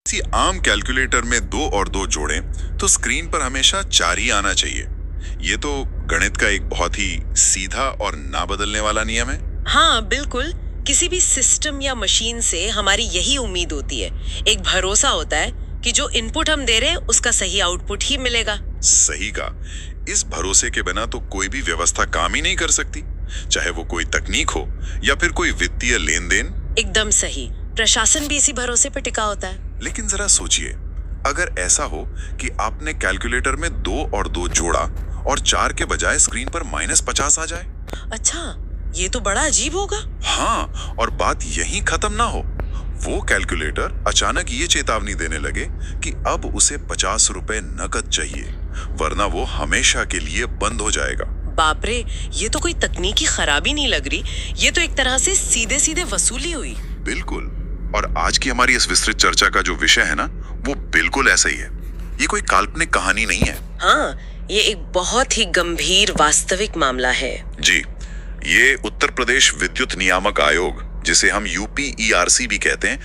किसी आम कैलकुलेटर में 2 और 2 जोड़ें तो स्क्रीन पर हमेशा 4 ही आना चाहिए। ये तो गणित का एक बहुत ही सीधा और ना बदलने वाला नियम है। हाँ बिल्कुल, किसी भी सिस्टम या मशीन से हमारी यही उम्मीद होती है, एक भरोसा होता है कि जो इनपुट हम दे रहे हैं उसका सही आउटपुट ही मिलेगा। सही कहा। इस भरोसे के बिना तो कोई भी व्यवस्था काम ही नहीं कर सकती, चाहे वो कोई तकनीक हो या फिर कोई वित्तीय लेन देन। एकदम सही, प्रशासन भी इसी भरोसे पर टिका होता है। लेकिन जरा सोचिए, अगर ऐसा हो कि आपने कैलकुलेटर में 2 और 2 जोड़ा और 4 के बजाय स्क्रीन पर -50 आ जाए। अच्छा, ये तो बड़ा अजीब होगा। हाँ, और बात यहीं खत्म ना हो, वो कैलकुलेटर अचानक ये चेतावनी देने लगे कि अब उसे 50 रुपए नकद चाहिए, वरना वो हमेशा के लिए बंद हो जाएगा। बाप रे, ये तो कोई तकनीकी खराबी नहीं लग रही, ये तो एक तरह से सीधे सीधे वसूली हुई। बिल्कुल, और आज की हमारी इस विस्तृत चर्चा का जो विषय है ना, वो बिल्कुल ऐसा ही है। ये कोई काल्पनिक कहानी नहीं है। हाँ, ये एक बहुत ही गंभीर वास्तविक मामला है। जी, ये उत्तर प्रदेश विद्युत नियामक आयोग, जिसे हम UPERC भी कहते हैं,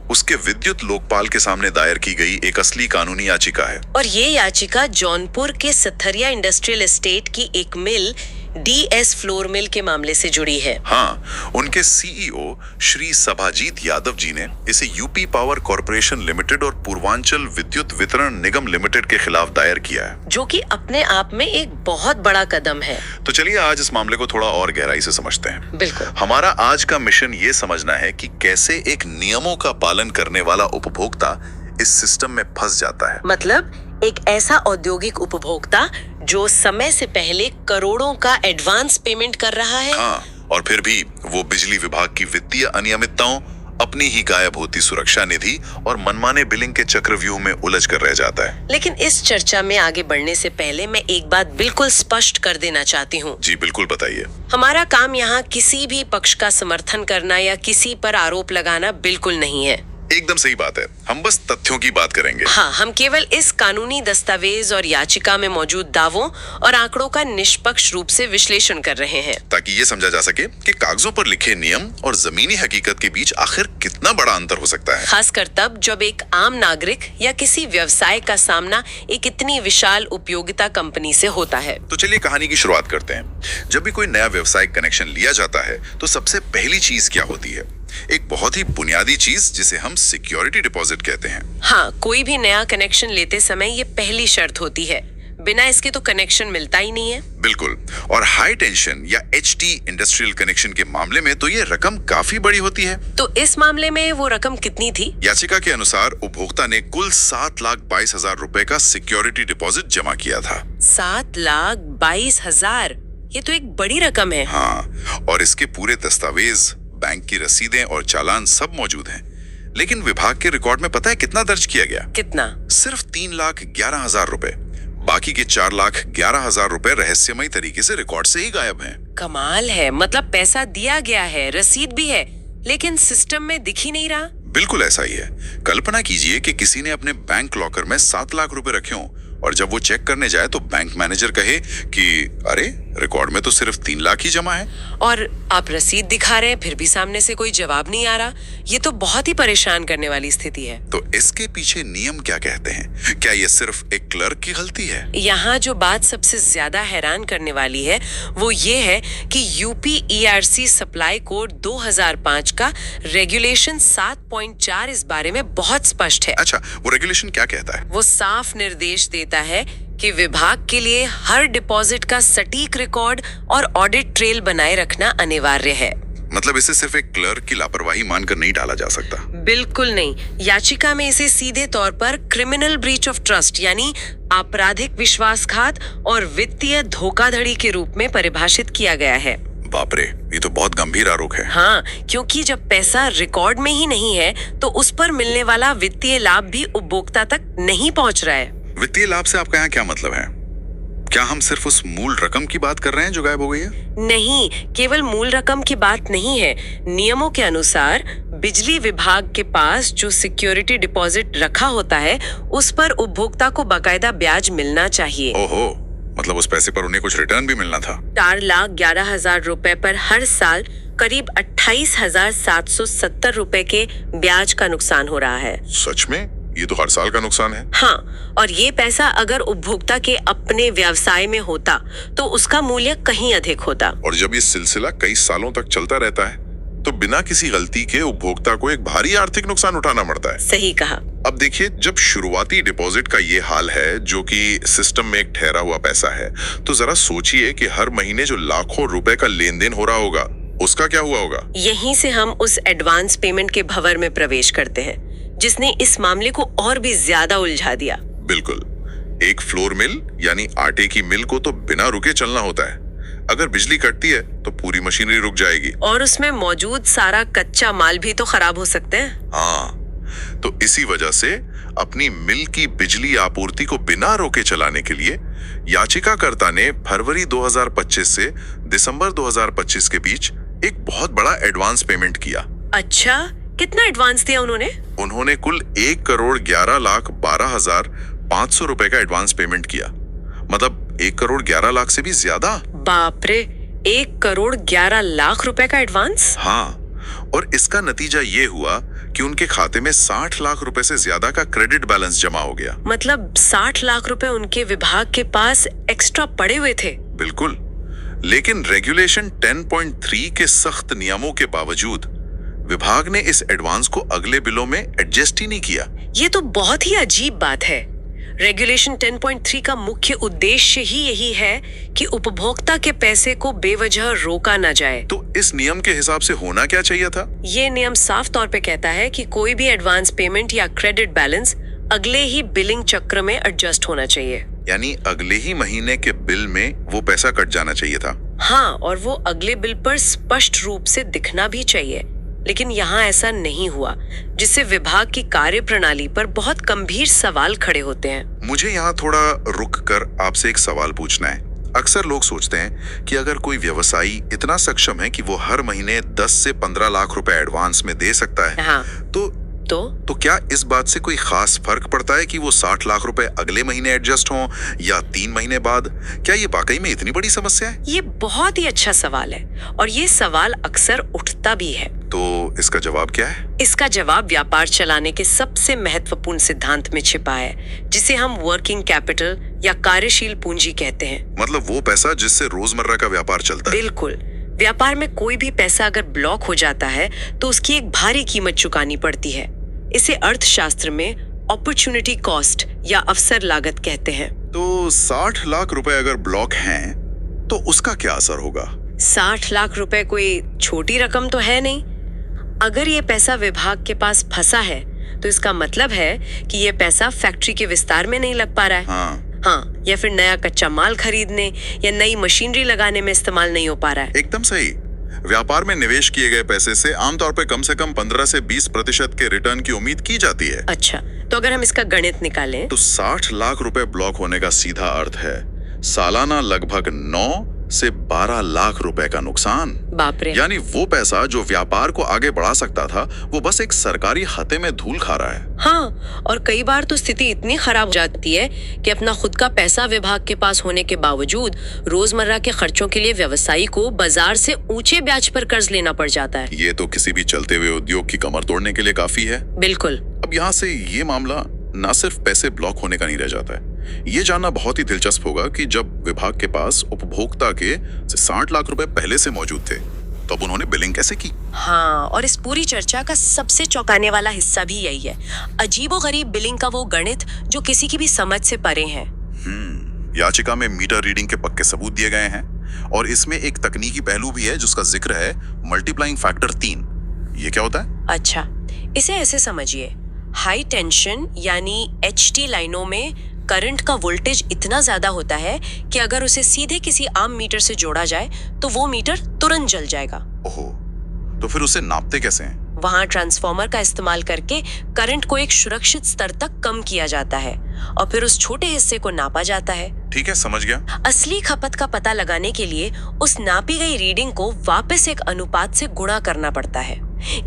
उसके विद्युत लोकपाल के सामने दायर की गई एक असली कानूनी याचिका है। और ये याचिका जौनपुर के सथरिया इंडस्ट्रियल एस्टेट की एक मिल DS फ्लोर मिल के मामले से जुड़ी है। हाँ, उनके CEO श्री सभाजीत यादव जी ने इसे यूपी पावर कॉर्पोरेशन लिमिटेड और पूर्वांचल विद्युत वितरण निगम लिमिटेड के खिलाफ दायर किया है, जो कि अपने आप में एक बहुत बड़ा कदम है। तो चलिए आज इस मामले को थोड़ा और गहराई से समझते हैं। बिल्कुल। हमारा आज का मिशन ये समझना है कि कैसे एक नियमों का पालन करने वाला उपभोक्ता इस सिस्टम में फंस जाता है। मतलब एक ऐसा औद्योगिक उपभोक्ता जो समय से पहले करोड़ों का एडवांस पेमेंट कर रहा है। हाँ, और फिर भी वो बिजली विभाग की वित्तीय अनियमितताओं, अपनी ही गायब होती सुरक्षा निधि और मनमाने बिलिंग के चक्रव्यूह में उलझ कर रह जाता है। लेकिन इस चर्चा में आगे बढ़ने से पहले मैं एक बात बिल्कुल स्पष्ट कर देना चाहती हूँ। जी बिल्कुल, बताइए। हमारा काम यहाँ किसी भी पक्ष का समर्थन करना या किसी पर आरोप लगाना बिल्कुल नहीं है। एकदम सही बात है, हम बस तथ्यों की बात करेंगे। हाँ, हम केवल इस कानूनी दस्तावेज और याचिका में मौजूद दावों और आंकड़ों का निष्पक्ष रूप से विश्लेषण कर रहे हैं, ताकि ये समझा जा सके कि कागजों पर लिखे नियम और जमीनी हकीकत के बीच आखिर कितना बड़ा अंतर हो सकता है। खासकर तब जब एक आम नागरिक या किसी व्यवसाय का सामना एक इतनी विशाल उपयोगिता कंपनी से होता है। तो चलिए कहानी की शुरुआत करते हैं। जब भी कोई नया व्यवसायिक कनेक्शन लिया जाता है तो सबसे पहली चीज क्या होती है? एक बहुत ही बुनियादी चीज जिसे हम सिक्योरिटी डिपॉजिट कहते हैं। हाँ, कोई भी नया कनेक्शन लेते समय ये पहली शर्त होती है, बिना इसके तो कनेक्शन मिलता ही नहीं है। बिल्कुल, और हाई टेंशन या HT इंडस्ट्रियल कनेक्शन के मामले में तो ये रकम काफी बड़ी होती है। तो इस मामले में वो रकम कितनी थी? याचिका के अनुसार उपभोक्ता ने कुल 7,22,000 रुपए का सिक्योरिटी डिपॉजिट जमा किया था। 7,22,000, ये तो एक बड़ी रकम है। हाँ, और इसके पूरे दस्तावेज, बैंक की रसीदें और चालान सब मौजूद हैं। लेकिन विभाग के रिकॉर्ड में पता है कितना दर्ज किया गया? कितना? सिर्फ 3,11,000 रुपए। बाकी के 4,11,000 रुपए रहस्यमयी तरीके से रिकॉर्ड से ही गायब हैं। कमाल है, मतलब पैसा दिया गया है, रसीद भी है, लेकिन सिस्टम में दिख ही नहीं रहा। बिल्कुल ऐसा ही है। कल्पना कीजिए कि किसी ने अपने बैंक लॉकर में 7 लाख रुपए रखे हों और जब वो चेक करने जाए तो बैंक मैनेजर कहे कि अरे, रिकॉर्ड में तो सिर्फ 3 लाख ही जमा है। और आप रसीद दिखा रहे हैं, फिर भी सामने से कोई जवाब नहीं आ रहा। ये तो बहुत ही परेशान करने वाली स्थिति है। तो इसके पीछे नियम क्या कहते हैं? क्या ये सिर्फ एक क्लर्क की गलती है? यहाँ जो बात सबसे ज्यादा हैरान करने वाली है वो ये है कि UPERC सप्लाई कोड 2005 का रेगुलेशन 7.4 इस बारे में बहुत स्पष्ट है। अच्छा, वो रेगुलेशन क्या कहता है? वो साफ निर्देश देता है कि विभाग के लिए हर डिपॉजिट का सटीक रिकॉर्ड और ऑडिट ट्रेल बनाए रखना अनिवार्य है। मतलब इसे सिर्फ एक क्लर्क की लापरवाही मानकर नहीं डाला जा सकता। बिल्कुल नहीं। याचिका में इसे सीधे तौर पर क्रिमिनल ब्रीच ऑफ ट्रस्ट यानी आपराधिक विश्वासघात और वित्तीय धोखाधड़ी के रूप में परिभाषित किया गया है। बाप रे, ये तो बहुत गंभीर आरोप है। हाँ, क्योंकि जब पैसा रिकॉर्ड में ही नहीं है तो उस पर मिलने वाला वित्तीय लाभ भी उपभोक्ता तक नहीं पहुंच रहा है। वित्तीय लाभ से आपका यहाँ क्या मतलब है? क्या हम सिर्फ उस मूल रकम की बात कर रहे हैं जो गायब हो गई है? नहीं, केवल मूल रकम की बात नहीं है। नियमों के अनुसार बिजली विभाग के पास जो सिक्योरिटी डिपॉजिट रखा होता है उस पर उपभोक्ता को बाकायदा ब्याज मिलना चाहिए। ओहो, मतलब उस पैसे पर उन्हें कुछ रिटर्न भी मिलना था। 4,11,000 रुपए पर हर साल करीब 28,770 रुपए के ब्याज का नुकसान हो रहा है। सच में? ये तो हर साल का नुकसान है। हाँ, और ये पैसा अगर उपभोक्ता के अपने व्यवसाय में होता तो उसका मूल्य कहीं अधिक होता। और जब ये सिलसिला कई सालों तक चलता रहता है तो बिना किसी गलती के उपभोक्ता को एक भारी आर्थिक नुकसान उठाना पड़ता है। सही कहा। अब देखिए, जब शुरुआती डिपॉजिट का ये हाल है, जो कि सिस्टम में एक ठहरा हुआ पैसा है, तो जरा सोचिए कि हर महीने जो लाखों रुपए का लेन देन हो रहा होगा, उसका क्या हुआ होगा। यहीं से हम उस एडवांस पेमेंट के भंवर में प्रवेश करते हैं, जिसने इस मामले को और भी ज्यादा उलझा दिया। बिल्कुल, एक फ्लोर मिल यानी आटे की मिल को तो बिना रुके चलना होता है। अगर बिजली कटती है तो पूरी मशीनरी रुक जाएगी और उसमें मौजूद सारा कच्चा माल भी तो खराब हो सकते हैं। हाँ, तो इसी वजह से अपनी मिल की बिजली आपूर्ति को बिना रोके चलाने के लिए याचिकाकर्ता ने फरवरी 2025 से दिसंबर 2025 के बीच एक बहुत बड़ा एडवांस पेमेंट किया। अच्छा, कितना एडवांस दिया उन्होंने? उन्होंने कुल 1,11,12,500 रुपए का एडवांस पेमेंट किया। मतलब 1,11,00,000 से भी ज्यादा। बाप रे, 1,11,00,000 रुपए का एडवांस? हाँ, और इसका नतीजा ये हुआ कि उनके खाते में 60 लाख रुपए से ज्यादा का क्रेडिट बैलेंस जमा हो गया। मतलब 60 लाख रुपए उनके विभाग के पास एक्स्ट्रा पड़े हुए थे। बिल्कुल, लेकिन रेगुलेशन 10.3 के सख्त नियमों के बावजूद विभाग ने इस एडवांस को अगले बिलों में एडजस्ट ही नहीं किया। ये तो बहुत ही अजीब बात है। रेगुलेशन 10.3 का मुख्य उद्देश्य ही यही है कि उपभोक्ता के पैसे को बेवजह रोका न जाए। तो इस नियम के हिसाब से होना क्या चाहिए था? ये नियम साफ तौर पे कहता है कि कोई भी एडवांस पेमेंट या क्रेडिट बैलेंस अगले ही बिलिंग चक्र में एडजस्ट होना चाहिए। यानी अगले ही महीने के बिल में वो पैसा कट जाना चाहिए था। हाँ, और वो अगले बिल पर स्पष्ट रूप से दिखना भी चाहिए। लेकिन यहाँ ऐसा नहीं हुआ, जिससे विभाग की कार्य प्रणाली पर बहुत गंभीर सवाल खड़े होते हैं। मुझे यहाँ थोड़ा रुक कर आपसे एक सवाल पूछना है। अक्सर लोग सोचते हैं कि अगर कोई व्यवसायी इतना सक्षम है कि वो हर महीने 10 से 15 लाख रुपए एडवांस में दे सकता है, हाँ, तो क्या इस बात से कोई खास फर्क पड़ता है कि वो 60 लाख रुपए अगले महीने एडजस्ट हों या 3 महीने बाद? क्या ये वाकई में इतनी बड़ी समस्या है? ये बहुत ही अच्छा सवाल है और ये सवाल अक्सर उठता भी है। तो इसका जवाब क्या है? इसका जवाब व्यापार चलाने के सबसे महत्वपूर्ण सिद्धांत में छिपा है, जिसे हम वर्किंग कैपिटल या कार्यशील पूंजी कहते हैं। मतलब वो पैसा जिससे रोजमर्रा का व्यापार चलता है। बिल्कुल। व्यापार में कोई भी पैसा अगर ब्लॉक हो जाता है तो उसकी एक भारी कीमत चुकानी पड़ती है। इसे अर्थशास्त्र में अपॉर्चुनिटी कॉस्ट या अवसर लागत कहते हैं। तो 60 लाख रुपए अगर ब्लॉक हैं, तो उसका क्या असर होगा? 60 लाख रुपए कोई छोटी रकम तो है नहीं। अगर ये पैसा विभाग के पास फंसा है तो इसका मतलब है कि ये पैसा फैक्ट्री के विस्तार में नहीं लग पा रहा है। हाँ, या फिर नया कच्चा माल खरीदने या नई मशीनरी लगाने में इस्तेमाल नहीं हो पा रहा है। एकदम सही। व्यापार में निवेश किए गए पैसे से आमतौर पर कम से कम 15 से 20% के रिटर्न की उम्मीद की जाती है। अच्छा, तो अगर हम इसका गणित निकालें तो 60 लाख रुपए ब्लॉक होने का सीधा अर्थ है सालाना लगभग 9 से 12 लाख रुपए का नुकसान। बाप रे। यानी वो पैसा जो व्यापार को आगे बढ़ा सकता था, वो बस एक सरकारी खाते में धूल खा रहा है। हाँ, और कई बार तो स्थिति इतनी खराब हो जाती है कि अपना खुद का पैसा विभाग के पास होने के बावजूद रोजमर्रा के खर्चों के लिए व्यवसायी को बाजार से ऊंचे ब्याज पर कर्ज लेना पड़ जाता है। ये तो किसी भी चलते हुए उद्योग की कमर तोड़ने के लिए काफी है। बिल्कुल। अब यहाँ से ये मामला न सिर्फ पैसे ब्लॉक होने का नहीं रह जाता है। ये जानना बहुत ही दिलचस्प होगा कि जब विभाग के पास उपभोक्ता के 60 लाख रुपए पहले से मौजूद थे, तब उन्होंने बिलिंग कैसे की? हाँ, और इस पूरी चर्चा का सबसे चौंकाने वाला हिस्सा भी यही है। अजीबोगरीब बिलिंग का वो गणित जो किसी की भी समझ से परे है। याचिका में मीटर रीडिंग के पक्के सबूत दिए गए हैं और इसमें एक तकनीकी पहलू भी है जिसका जिक्र है मल्टीप्लाइंग फैक्टर 3। ये क्या होता है? अच्छा, इसे ऐसे समझिए, हाई टेंशन यानी HT लाइनों में करंट का वोल्टेज इतना ज्यादा होता है कि अगर उसे सीधे किसी आम मीटर से जोड़ा जाए तो वो मीटर तुरंत जल जाएगा। ओहो, तो फिर उसे नापते कैसे हैं? वहाँ ट्रांसफार्मर का इस्तेमाल करके करंट को एक सुरक्षित स्तर तक कम किया जाता है और फिर उस छोटे हिस्से को नापा जाता है। ठीक है, समझ गया। असली खपत का पता लगाने के लिए उस नापी गई रीडिंग को वापस एक अनुपात से गुणा करना पड़ता है।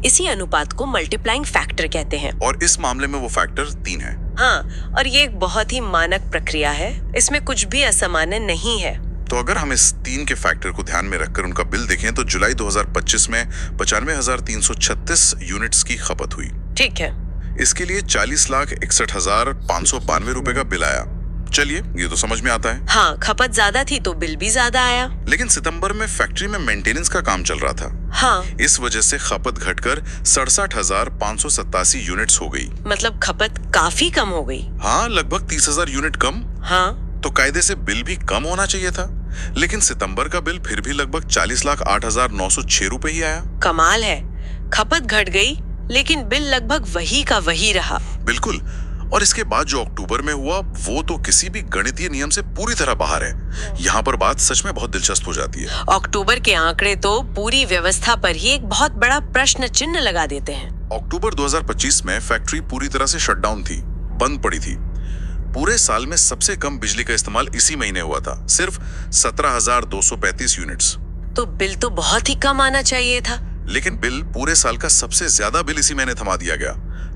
इसी अनुपात को मल्टीप्लाइंग फैक्टर कहते हैं। और इस मामले में वो फैक्टर 3 है। हाँ, और ये एक बहुत ही मानक प्रक्रिया है, इसमें कुछ भी असामान्य नहीं है। तो अगर हम इस 3 के फैक्टर को ध्यान में रखकर उनका बिल देखें तो जुलाई 2025 में 95,336 यूनिट्स की खपत हुई। ठीक है। इसके लिए 40,61,592 रुपए का बिल आया। चलिए, ये तो समझ में आता है। हाँ, खपत ज्यादा थी तो बिल भी ज्यादा आया। लेकिन सितंबर में फैक्ट्री में मेंटेनेंस का काम चल रहा था। हाँ, इस वजह से खपत घटकर 67,587 यूनिट्स हो गई। मतलब खपत काफी कम हो गई। हाँ, लगभग 30,000 यूनिट कम। हाँ, तो कायदे से बिल भी कम होना चाहिए था, लेकिन सितंबर का बिल फिर भी लगभग 40,08,906 रुपए ही आया। कमाल है, खपत घट गई लेकिन बिल लगभग वही का वही रहा। बिल्कुल। और इसके बाद जो अक्टूबर में हुआ वो तो किसी भी गणितीय नियम से पूरी तरह बाहर है। यहाँ पर बात सच में बहुत दिलचस्प हो जाती है। अक्टूबर के आंकड़े तो पूरी व्यवस्था पर ही एक बहुत बड़ा प्रश्न चिन्ह लगा देते हैं। अक्टूबर 2025 में फैक्ट्री पूरी तरह से शटडाउन थी, बंद पड़ी थी। पूरे साल में सबसे कम बिजली का इस्तेमाल इसी महीने हुआ था, सिर्फ 17,235 यूनिट्स। तो बिल तो बहुत ही कम आना चाहिए था। लेकिन बिल पूरे साल का सबसे ज्यादा बिल इसी महीने थमा दिया गया,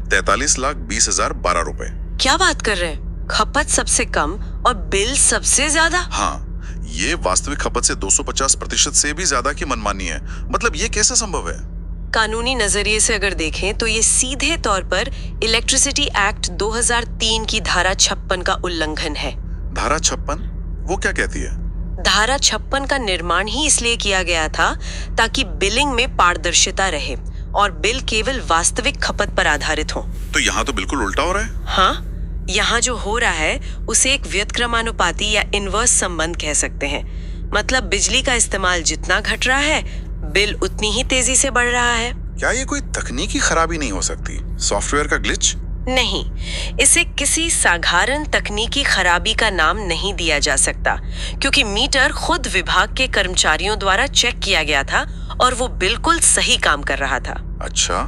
43,20,012 रुपए। क्या बात कर रहे हैं? खपत सबसे कम और बिल सबसे ज्यादा। हाँ, ये वास्तविक खपत से 250% से भी ज्यादा की मनमानी है। मतलब ये कैसे संभव है? कानूनी नजरिए से अगर देखें तो ये सीधे तौर पर इलेक्ट्रिसिटी एक्ट 2003 की धारा 56 का उल्लंघन है। धारा 56 वो क्या कहती है? धारा 56 का निर्माण ही इसलिए किया गया था ताकि बिलिंग में पारदर्शिता रहे और बिल केवल वास्तविक खपत पर आधारित हो। तो यहाँ तो बिल्कुल उल्टा हो रहा है। हाँ, यहाँ जो हो रहा है उसे एक व्युत्क्रमानुपाती या इनवर्स संबंध कह सकते हैं। मतलब बिजली का इस्तेमाल जितना घट रहा है, बिल उतनी ही तेजी से बढ़ रहा है। क्या ये कोई तकनीकी खराबी नहीं हो सकती? सॉफ्टवेयर का ग्लिच? नहीं, इसे किसी साधारण तकनीकी खराबी का नाम नहीं दिया जा सकता, क्योंकि मीटर खुद विभाग के कर्मचारियों द्वारा चेक किया गया था और वो बिल्कुल सही काम कर रहा था। अच्छा,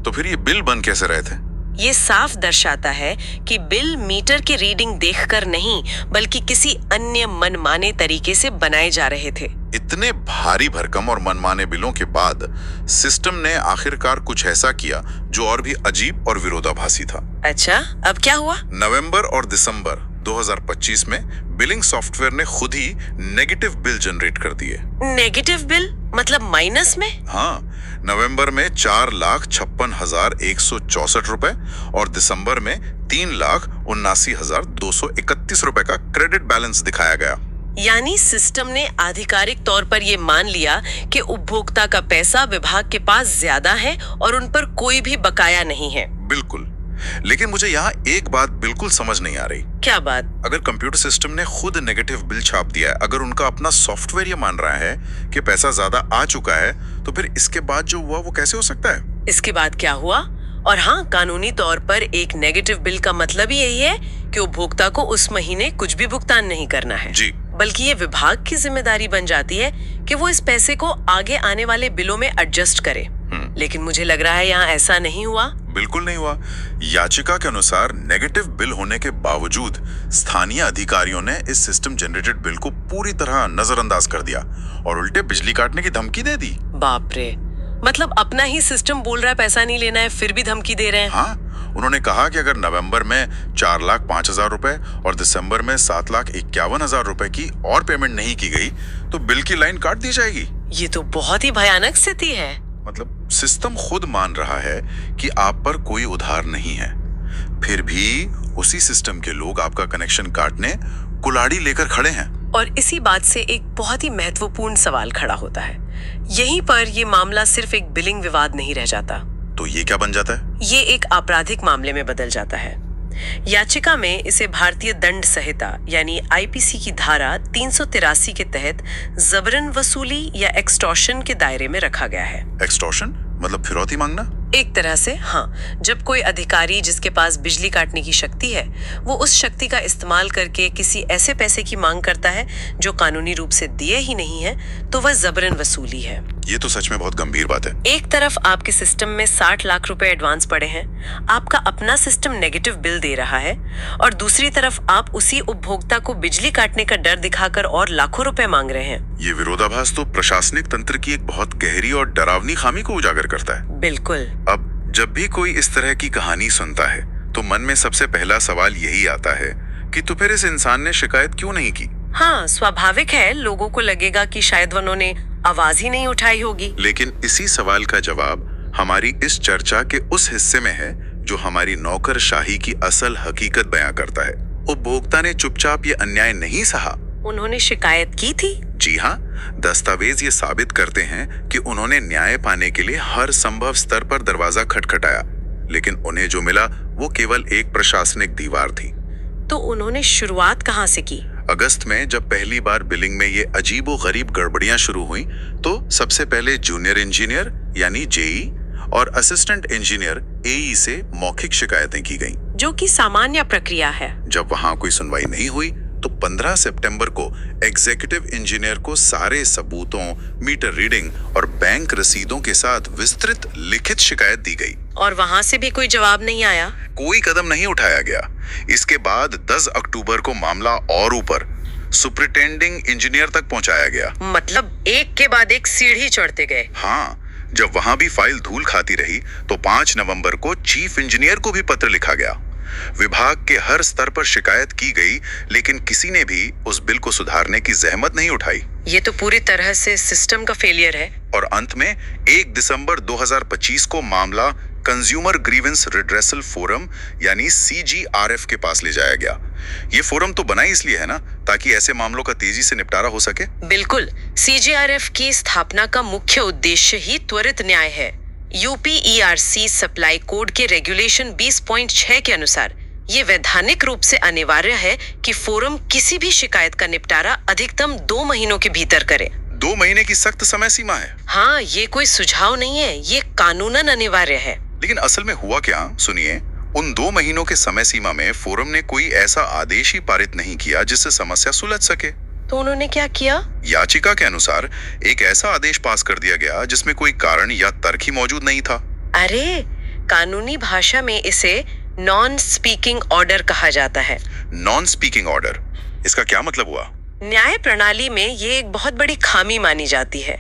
तो फिर ये बिल बन कैसे रहे थे? ये साफ दर्शाता है कि बिल मीटर की रीडिंग देखकर नहीं, बल्कि किसी अन्य मनमाने तरीके से बनाए जा रहे थे। इतने भारी भरकम और मनमाने बिलों के बाद सिस्टम ने आखिरकार कुछ ऐसा किया जो और भी अजीब और विरोधाभासी था। अच्छा, अब क्या हुआ? नवंबर और दिसंबर 2025 में बिलिंग सॉफ्टवेयर ने खुद ही नेगेटिव बिल जनरेट कर दिए। नेगेटिव बिल मतलब माइनस में? हाँ, नवंबर में 4,56,164 रुपए और दिसंबर में 3,79,231 रुपए का क्रेडिट बैलेंस दिखाया गया। यानी सिस्टम ने आधिकारिक तौर पर ये मान लिया कि उपभोक्ता का पैसा विभाग के पास ज्यादा है और उन पर कोई भी बकाया नहीं है। बिल्कुल। लेकिन मुझे यहाँ एक बात बिल्कुल समझ नहीं आ रही। क्या बात? अगर कंप्यूटर सिस्टम ने खुद नेगेटिव बिल छाप दिया है, अगर उनका अपना सॉफ्टवेयर ये मान रहा है कि पैसा ज्यादा आ चुका है, तो फिर इसके बाद जो हुआ वो कैसे हो सकता है? इसके बाद क्या हुआ? और हाँ, कानूनी तौर पर एक नेगेटिव बिल का मतलब ही यही है कि उपभोक्ता को उस महीने कुछ भी भुगतान नहीं करना है जी, बल्कि ये विभाग की जिम्मेदारी बन जाती है कि वो इस पैसे को आगे आने वाले बिलों में एडजस्ट करे। लेकिन मुझे लग रहा है यहाँ ऐसा नहीं हुआ। बिल्कुल नहीं हुआ। याचिका के अनुसार नेगेटिव बिल होने के बावजूद स्थानीय अधिकारियों ने इस सिस्टम जनरेटेड बिल को पूरी तरह नजरअंदाज कर दिया और उल्टे बिजली काटने की धमकी दे दी। बाप रे, मतलब अपना ही सिस्टम बोल रहा है पैसा नहीं लेना है, फिर भी धमकी दे रहे हैं। हाँ, उन्होंने कहा कि अगर नवंबर में 4,05,000 रुपए और दिसंबर में 7,51,000 रुपए की और पेमेंट नहीं की गई तो बिल की लाइन काट दी जाएगी। ये तो बहुत ही भयानक स्थिति है। मतलब सिस्टम खुद मान रहा है कि आप पर कोई उधार नहीं है, फिर भी उसी सिस्टम के लोग आपका कनेक्शन काटने कुल्हाड़ी लेकर खड़े हैं। और इसी बात से एक बहुत ही महत्वपूर्ण सवाल खड़ा होता है। यहीं पर ये मामला सिर्फ एक बिलिंग विवाद नहीं रह जाता। तो ये क्या बन जाता है? ये एक आपराधिक मामले में बदल जाता है। याचिका में इसे भारतीय दंड संहिता यानी आईपीसी की धारा 383 के तहत जबरन वसूली या एक्सटॉर्शन के दायरे में रखा गया है। एक्सटॉर्शन मतलब फिरौती मांगना? एक तरह से हाँ, जब कोई अधिकारी जिसके पास बिजली काटने की शक्ति है वो उस शक्ति का इस्तेमाल करके किसी ऐसे पैसे की मांग करता है जो कानूनी रूप से दिए ही नहीं है, तो वह जबरन वसूली है। ये तो सच में बहुत गंभीर बात है। एक तरफ आपके सिस्टम में 60 लाख रुपए एडवांस पड़े हैं, आपका अपना सिस्टम नेगेटिव बिल दे रहा है, और दूसरी तरफ आप उसी उपभोक्ता को बिजली काटने का डर दिखाकर और लाखों रुपए मांग रहे हैं। ये विरोधाभास तो प्रशासनिक तंत्र की एक बहुत गहरी और डरावनी खामी को उजागर करता है। बिल्कुल। अब जब भी कोई इस तरह की कहानी सुनता है तो मन में सबसे पहला सवाल यही आता है कि तो फिर इस इंसान ने शिकायत क्यों नहीं की? हाँ, स्वाभाविक है, लोगों को लगेगा कि शायद उन्होंने आवाज ही नहीं उठाई होगी। लेकिन इसी सवाल का जवाब हमारी इस चर्चा के उस हिस्से में है जो हमारी नौकरशाही की असल हकीकत बयां करता है। उपभोक्ता ने चुपचाप ये अन्याय नहीं सहा। उन्होंने शिकायत की थी। जी हाँ, दस्तावेज ये साबित करते हैं कि उन्होंने न्याय पाने के लिए हर संभव स्तर पर दरवाजा खटखटाया, लेकिन उन्हें जो मिला वो केवल एक प्रशासनिक दीवार थी। तो उन्होंने शुरुआत कहाँ से की? अगस्त में जब पहली बार बिलिंग में ये अजीबो गरीब गड़बड़ियां शुरू हुई, तो सबसे पहले जूनियर इंजीनियर यानी जेई और असिस्टेंट इंजीनियर एई से मौखिक शिकायतें की गईं। जो कि सामान्य प्रक्रिया है। जब वहां कोई सुनवाई नहीं हुई तो 15 सितंबर को एग्जीक्यूटिव इंजीनियर को सारे सबूतों, मीटर रीडिंग और बैंक रसीदों के साथ विस्तृत लिखित शिकायत दी गई। और वहां से भी कोई जवाब नहीं आया। कोई कदम नहीं उठाया गया। इसके बाद 10 अक्टूबर को मामला और ऊपर सुपरिटेंडिंग इंजीनियर तक पहुंचाया गया। मतलब एक के बाद एक सीढ़ी चढ़ते गए। हाँ, जब वहां भी फाइल धूल खाती रही तो 5 नवंबर को चीफ इंजीनियर को भी पत्र लिखा गया। विभाग के हर स्तर पर शिकायत की गई, लेकिन किसी ने भी उस बिल को सुधारने की जहमत नहीं उठाई। ये तो पूरी तरह से सिस्टम का फेलियर है। और अंत में 1 दिसंबर 2025 को मामला कंज्यूमर ग्रीवेंस रिड्रेसल फोरम यानी CGRF के पास ले जाया गया। ये फोरम तो बना ही इसलिए है ना, ताकि ऐसे मामलों का तेजी से निपटारा हो सके। बिल्कुल, CGRF की स्थापना का मुख्य उद्देश्य ही त्वरित न्याय है। UPERC सप्लाई कोड के रेगुलेशन 20.6 के अनुसार ये वैधानिक रूप से अनिवार्य है कि फोरम किसी भी शिकायत का निपटारा अधिकतम 2 महीनों के भीतर करे। 2 महीने की सख्त समय सीमा है। हाँ, ये कोई सुझाव नहीं है, ये कानूनन अनिवार्य है। लेकिन असल में हुआ क्या, सुनिए। उन 2 महीनों के समय सीमा में फोरम ने कोई ऐसा आदेश ही पारित नहीं किया जिससे समस्या सुलझ सके। तो उन्होंने क्या किया? याचिका के अनुसार एक ऐसा आदेश पास कर दिया गया जिसमें कोई कारण या तर्क ही मौजूद नहीं था। अरे, कानूनी भाषा में इसे नॉन स्पीकिंग ऑर्डर कहा जाता है। नॉन स्पीकिंग ऑर्डर, इसका क्या मतलब हुआ? न्याय प्रणाली में ये एक बहुत बड़ी खामी मानी जाती है।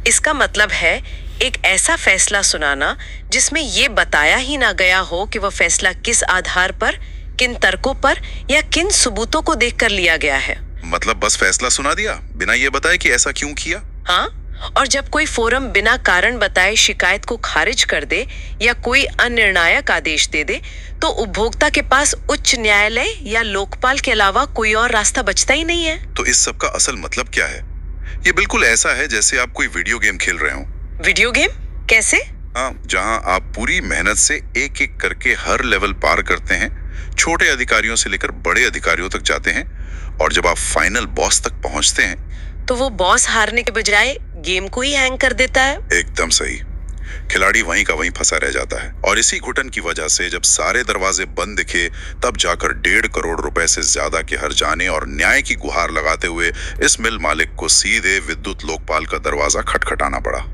इसका मतलब है एक ऐसा फैसला सुनाना जिसमें ये बताया ही ना गया हो कि वह फैसला किस आधार पर, किन तर्कों पर या किन सबूतों को देखकर लिया गया है। मतलब बस फैसला सुना दिया बिना ये बताए कि ऐसा क्यों किया? हाँ, और जब कोई फोरम बिना कारण बताए शिकायत को खारिज कर दे या कोई अनिर्णायक आदेश दे दे, तो उपभोक्ता के पास उच्च न्यायालय या लोकपाल के अलावा कोई और रास्ता बचता ही नहीं है। तो इस सब का असल मतलब क्या है? ये बिल्कुल ऐसा है जैसे आप कोई वीडियो गेम खेल रहे हो। Video game? कैसे? हाँ, जहाँ आप पूरी मेहनत से एक एक करके हर लेवल पार करते हैं, छोटे अधिकारियों से लेकर बड़े अधिकारियों तक जाते हैं, और जब आप फाइनल बॉस तक पहुंचते हैं तो वो बॉस हारने के बजाय गेम को ही हैंग कर देता है। एकदम सही। खिलाड़ी वहीं का वहीं फंसा रह जाता है। और इसी घुटन की वजह से जब सारे दरवाजे बंद दिखे, तब जाकर 1.5 करोड़ रुपए से ज्यादा के हर जाने और न्याय की गुहार लगाते हुए इस मिल मालिक को सीधे विद्युत लोकपाल का दरवाजा खटखटाना पड़ा।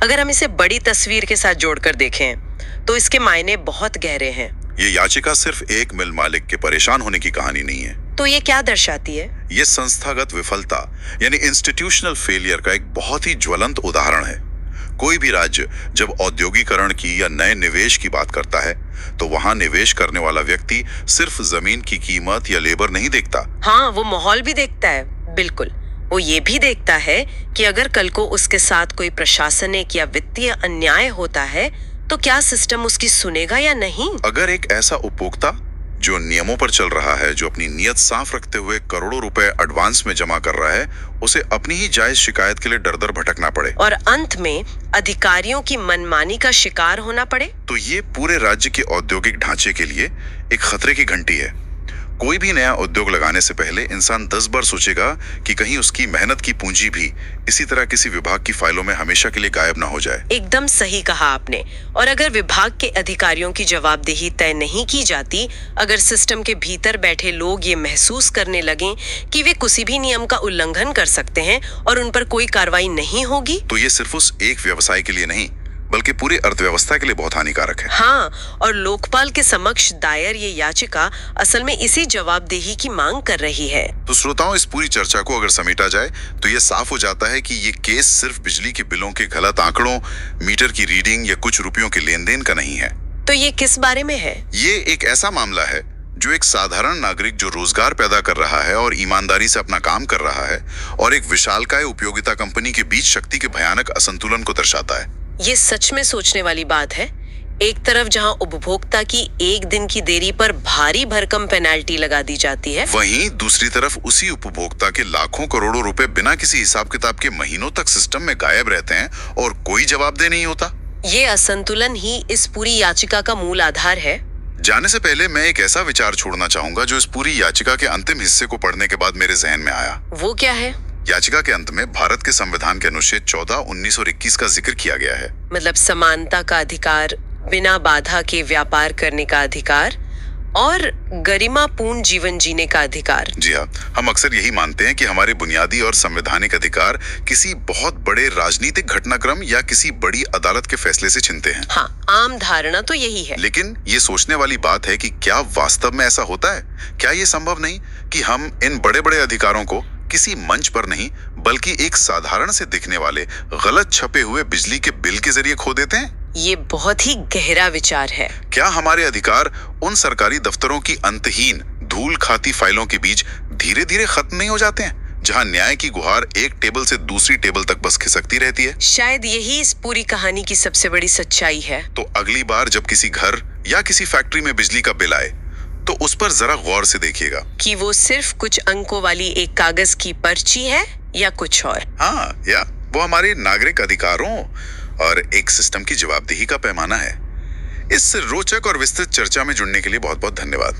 अगर हम इसे बड़ी तस्वीर के साथ जोड़कर देखें तो इसके मायने बहुत गहरे हैं। ये याचिका सिर्फ एक मिल मालिक के परेशान होने की कहानी नहीं है। तो ये क्या दर्शाती है? ये संस्थागत विफलता यानी इंस्टीट्यूशनल फेलियर का एक बहुत ही ज्वलंत उदाहरण है। कोई भी राज्य जब औद्योगिकरण की या नए निवेश की बात करता है, तो वहां निवेश करने वाला व्यक्ति सिर्फ जमीन की कीमत या लेबर नहीं देखता। हाँ, वो माहौल भी देखता है। बिल्कुल, वो ये भी देखता है कि अगर कल को उसके साथ कोई प्रशासनिक या वित्तीय अन्याय होता है तो क्या सिस्टम उसकी सुनेगा या नहीं। अगर एक ऐसा उपभोक्ता जो नियमों पर चल रहा है, जो अपनी नीयत साफ रखते हुए करोड़ों रुपए एडवांस में जमा कर रहा है, उसे अपनी ही जायज शिकायत के लिए दर दर भटकना पड़े और अंत में अधिकारियों की मनमानी का शिकार होना पड़े, तो ये पूरे राज्य के औद्योगिक ढांचे के लिए एक खतरे की घंटी है। कोई भी नया उद्योग लगाने से पहले इंसान 10 बार सोचेगा कि कहीं उसकी मेहनत की पूंजी भी इसी तरह किसी विभाग की फाइलों में हमेशा के लिए गायब ना हो जाए। एकदम सही कहा आपने। और अगर विभाग के अधिकारियों की जवाबदेही तय नहीं की जाती, अगर सिस्टम के भीतर बैठे लोग ये महसूस करने लगें कि वे किसी भी नियम का उल्लंघन कर सकते हैं और उन पर कोई कार्रवाई नहीं होगी, तो ये सिर्फ उस एक व्यवसाय के लिए नहीं बल्कि पूरी अर्थव्यवस्था के लिए बहुत हानिकारक है। हाँ, और लोकपाल के समक्ष दायर ये याचिका असल में इसी जवाबदेही की मांग कर रही है। तो श्रोताओं, इस पूरी चर्चा को अगर समेटा जाए तो ये साफ हो जाता है कि ये केस सिर्फ बिजली के बिलों के गलत आंकड़ों, मीटर की रीडिंग या कुछ रुपयों के लेन देन का नहीं है। तो ये किस बारे में है? ये एक ऐसा मामला है जो एक साधारण नागरिक जो रोजगार पैदा कर रहा है और ईमानदारी से अपना काम कर रहा है, और एक विशालकाय उपयोगिता कंपनी के बीच शक्ति के भयानक असंतुलन को दर्शाता है। ये सच में सोचने वाली बात है। एक तरफ जहां उपभोक्ता की एक दिन की देरी पर भारी भरकम पेनाल्टी लगा दी जाती है, वहीं दूसरी तरफ उसी उपभोक्ता के लाखों करोड़ों रुपए बिना किसी हिसाब किताब के महीनों तक सिस्टम में गायब रहते हैं और कोई जवाबदेह नहीं होता। ये असंतुलन ही इस पूरी याचिका का मूल आधार है। जाने से पहले मैं एक ऐसा विचार छोड़ना चाहूंगा जो इस पूरी याचिका के अंतिम हिस्से को पढ़ने के बाद मेरे जहन में आया। वो क्या है? याचिका के अंत में भारत के संविधान के अनुच्छेद 14 1921 का जिक्र किया गया है। मतलब समानता का अधिकार, बिना बाधा के व्यापार करने का अधिकार और गरिमापूर्ण जीवन जीने का अधिकार। जी हाँ, हम अक्सर यही मानते हैं कि हमारे बुनियादी और संवैधानिक अधिकार किसी बहुत बड़े राजनीतिक घटनाक्रम या किसी बड़ी अदालत के फैसले से छिनते हैं। हाँ, आम धारणा तो यही है। लेकिन ये सोचने वाली बात है कि क्या वास्तव में ऐसा होता है? क्या ये संभव नहीं कि हम इन बड़े बड़े अधिकारों को किसी मंच पर नहीं बल्कि एक साधारण से दिखने वाले गलत छपे हुए बिजली के बिल के जरिए खो देते हैं? ये बहुत ही गहरा विचार है। क्या हमारे अधिकार उन सरकारी दफ्तरों की अंतहीन धूल खाती फाइलों के बीच धीरे धीरे खत्म नहीं हो जाते हैं, जहां न्याय की गुहार एक टेबल से दूसरी टेबल तक बस खिसकती रहती है? शायद यही इस पूरी कहानी की सबसे बड़ी सच्चाई है। तो अगली बार जब किसी घर या किसी फैक्ट्री में बिजली का बिल आए तो उस पर जरा गौर से देखिएगा कि वो सिर्फ कुछ अंकों वाली एक कागज की पर्ची है या कुछ और। हाँ, या वो हमारे नागरिक अधिकारों और एक सिस्टम की जवाबदेही का पैमाना है। इस रोचक और विस्तृत चर्चा में जुड़ने के लिए बहुत बहुत धन्यवाद।